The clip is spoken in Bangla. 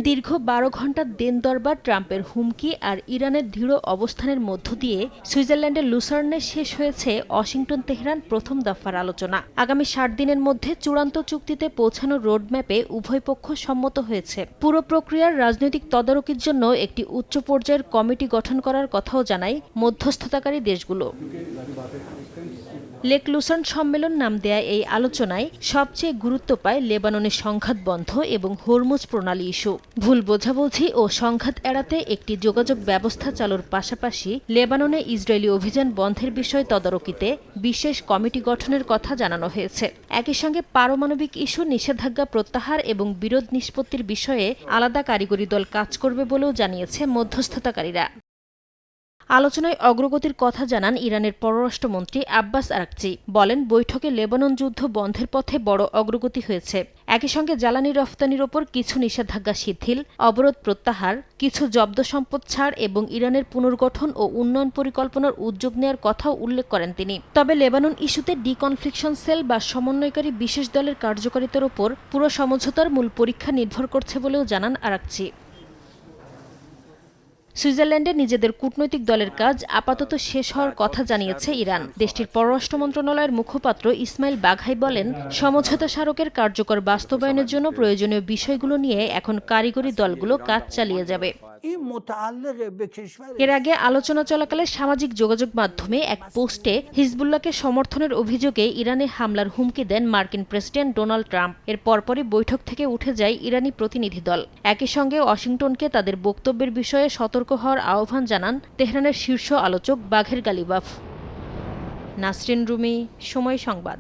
দীর্ঘ ১২ ঘণ্টার দেন দরবার, ট্রাম্পের হুমকি আর ইরানের দৃঢ় অবস্থানের মধ্য দিয়ে সুইজারল্যান্ডের লুসার্নে শেষ হয়েছে ওয়াশিংটন তেহরান প্রথম দফার আলোচনা। আগামী ৬০ দিনের মধ্যে চূড়ান্ত চুক্তিতে পৌঁছানোর রোডম্যাপে উভয় পক্ষ সম্মত হয়েছে। পুরো প্রক্রিয়ার রাজনৈতিক তদারকির জন্য একটি উচ্চ পর্যায়ের কমিটি গঠন করার কথাও জানায় মধ্যস্থতাকারী দেশগুলো। লেক লুসার্ন সম্মেলন নাম দেয়া এই আলোচনায় সবচেয়ে গুরুত্ব পায় লেবাননের সংঘাত বন্ধ এবং হরমুজ প্রণালী ইস্যু। ভুল বোঝাবুঝি ও সংঘাত এড়াতে একটি যোগাযোগ ব্যবস্থা চালুর পাশাপাশি লেবাননে ইসরায়েলি অভিযান বন্ধের বিষয় তদারকিতে বিশেষ কমিটি গঠনের কথা জানানো হয়েছে। একই সঙ্গে পারমাণবিক ইস্যু, নিষেধাজ্ঞা প্রত্যাহার এবং বিরোধ নিষ্পত্তির বিষয়ে আলাদা কারিগরি দল কাজ করবে বলেও জানিয়েছে মধ্যস্থতাকারীরা। আলোচনায় অগ্রগতির কথা জানান ইরানের পররাষ্ট্রমন্ত্রী আব্বাস আরাকচি। বলেন, বৈঠকে লেবানন যুদ্ধ বন্ধের পথে বড় অগ্রগতি হয়েছে। একই সঙ্গে জ্বালানি রফতানির ওপর কিছু নিষেধাজ্ঞা শিথিল, অবরোধ প্রত্যাহার, কিছু জব্দ সম্পদ ছাড় এবং ইরানের পুনর্গঠন ও উন্নয়ন পরিকল্পনার উদ্যোগ নেওয়ার কথাও উল্লেখ করেন তিনি। তবে লেবানন ইস্যুতে ডিকনফ্লিকশন সেল বা সমন্বয়কারী বিশেষ দলের কার্যকারিতার ওপর পুরো সমঝোতার মূল পরীক্ষা নির্ভর করছে বলেও জানান আরাকচি। সুইজারল্যান্ডে নিজেদের কূটনৈতিক দলের কাজ আপাতত শেষ হওয়ার কথা জানিয়েছে ইরান। দেশটির পররাষ্ট্র মন্ত্রণালয়ের মুখপাত্র ইসমাইল বাঘাই বলেন, সমঝোতা স্মারকের কার্যকর বাস্তবায়নের জন্য প্রয়োজনীয় বিষয়গুলো নিয়ে এখন কারিগরি দলগুলো কাজ চালিয়ে যাবে। এর আগে আলোচনা চলাকালে সামাজিক যোগাযোগ মাধ্যমে এক পোস্টে হিজবুল্লাহকে সমর্থনের অভিযোগে ইরানে হামলার হুমকি দেন মার্কিন প্রেসিডেন্ট ডোনাল্ড ট্রাম্প। এর পরপরই বৈঠক থেকে উঠে যায় ইরানি প্রতিনিধি দল। একই সঙ্গে ওয়াশিংটনকে তাদের বক্তব্যের বিষয়ে সতর্ক হওয়ার আহ্বান জানান তেহরানের শীর্ষ আলোচক বাঘের গালিবাফ। নাসরিন রুমি, সময় সংবাদ।